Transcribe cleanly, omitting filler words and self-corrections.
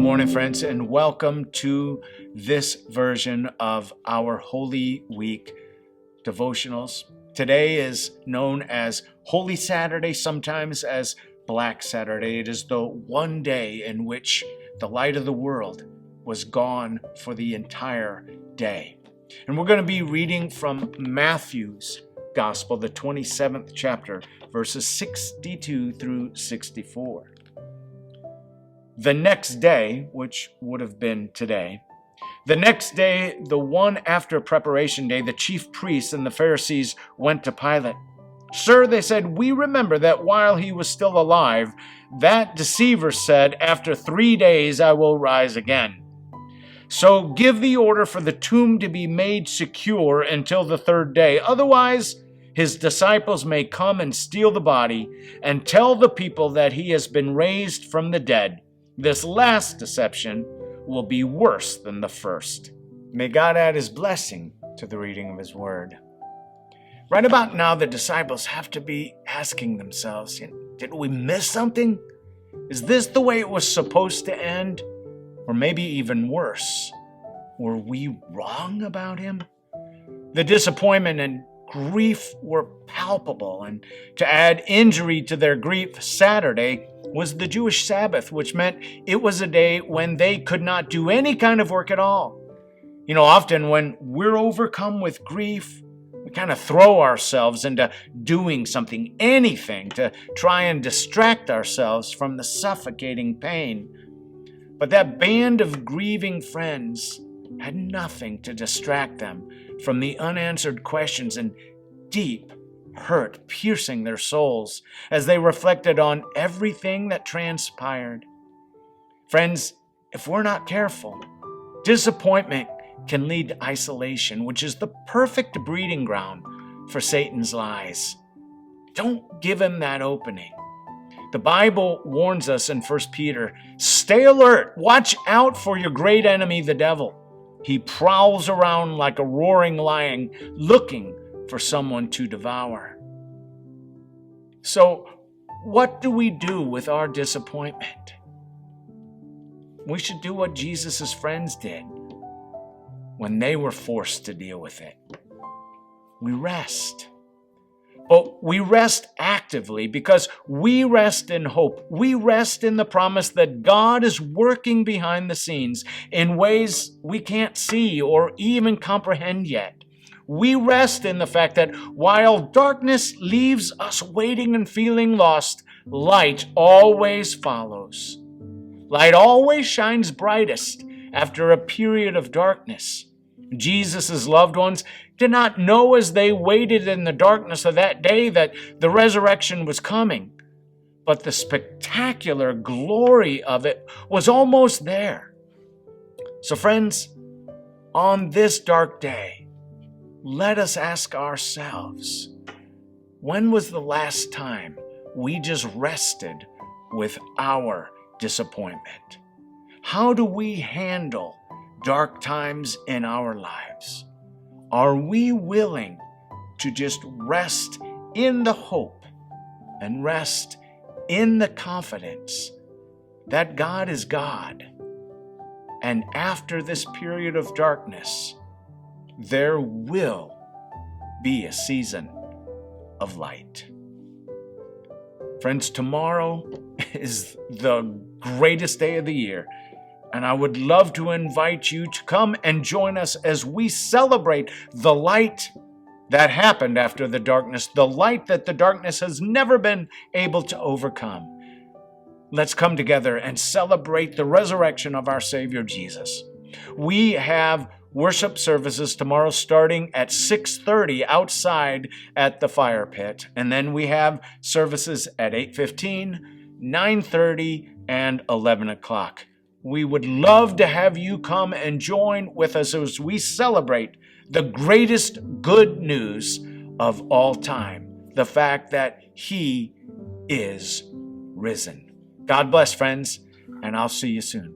morning, friends, and welcome to this version of our Holy Week devotionals. Today is known as Holy Saturday, sometimes as Black Saturday. It is the one day in which the light of the world was gone for the entire day. And we're going to be reading from Matthew's Gospel, the 27th chapter, verses 62 through 64. The next day, which would have been today, the next day, the one after preparation day, the chief priests and the Pharisees went to Pilate. "Sir," they said, "we remember that while he was still alive, that deceiver said, 'After 3 days I will rise again.' So give the order for the tomb to be made secure until the 3rd day. Otherwise, his disciples may come and steal the body and tell the people that he has been raised from the dead. This last deception will be worse than the first." May God add his blessing to the reading of his word. Right about now, the disciples have to be asking themselves, did we miss something? Is this the way it was supposed to end? Or maybe even worse, were we wrong about him? The disappointment and grief were palpable, and to add injury to their grief, Saturday was the Jewish Sabbath, which meant it was a day when they could not do any kind of work at all. Often when we're overcome with grief, we kind of throw ourselves into doing something, anything, to try and distract ourselves from the suffocating pain. But that band of grieving friends had nothing to distract them from the unanswered questions and deep hurt piercing their souls as they reflected on everything that transpired. Friends, if we're not careful, disappointment can lead to isolation, which is the perfect breeding ground for Satan's lies. Don't give him that opening. The Bible warns us in 1 Peter, "Stay alert, watch out for your great enemy, the devil. He prowls around like a roaring lion, looking for someone to devour." So, what do we do with our disappointment? We should do what Jesus' friends did when they were forced to deal with it. We rest. But we rest actively because we rest in hope. We rest in the promise that God is working behind the scenes in ways we can't see or even comprehend yet. We rest in the fact that while darkness leaves us waiting and feeling lost, light always follows. Light always shines brightest after a period of darkness. Jesus' loved ones did not know as they waited in the darkness of that day that the resurrection was coming, but the spectacular glory of it was almost there. So friends, on this dark day, let us ask ourselves, when was the last time we just rested with our disappointment? How do we handle dark times in our lives? Are we willing to just rest in the hope and rest in the confidence that God is God? And after this period of darkness, there will be a season of light. Friends, tomorrow is the greatest day of the year. And I would love to invite you to come and join us as we celebrate the light that happened after the darkness, the light that the darkness has never been able to overcome. Let's come together and celebrate the resurrection of our Savior Jesus. We have worship services tomorrow starting at 6:30 outside at the fire pit. And then we have services at 8:15, 9:30, and 11 o'clock. We would love to have you come and join with us as we celebrate the greatest good news of all time, the fact that He is risen. God bless, friends, and I'll see you soon.